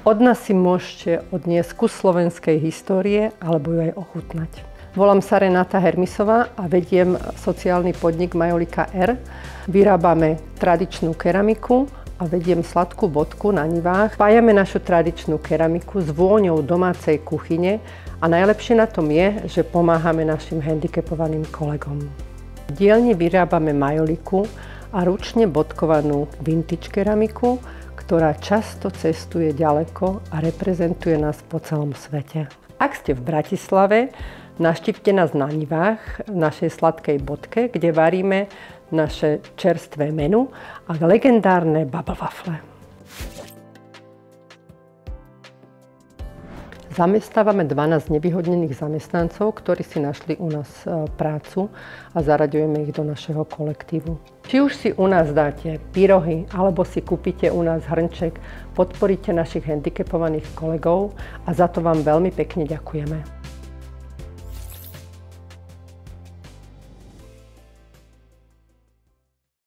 Od nás si môžete odniesť kus slovenskej histórie alebo ju aj ochutnať. Volám sa Renáta Hermisová a vediem sociálny podnik Majolika R. Vyrábame tradičnú keramiku a vediem sladkú bodku na nivách. Spájame našu tradičnú keramiku s vôňou domácej kuchyne a najlepšie na tom je, že pomáhame našim handicapovaným kolegom. V dielni vyrábame majoliku a ručne bodkovanú vintage keramiku, ktorá často cestuje ďaleko a reprezentuje nás po celom svete. Ak ste v Bratislave, navštívte nás na Nivách, v našej sladkej bodke, kde varíme naše čerstvé menu a legendárne bubble waffle. Zamestnávame 12 nevyhodnených zamestnancov, ktorí si našli u nás prácu a zaraďujeme ich do našeho kolektívu. Či už si u nás dáte pyrohy, alebo si kúpite u nás hrnček, podporíte našich handicapovaných kolegov a za to vám veľmi pekne ďakujeme.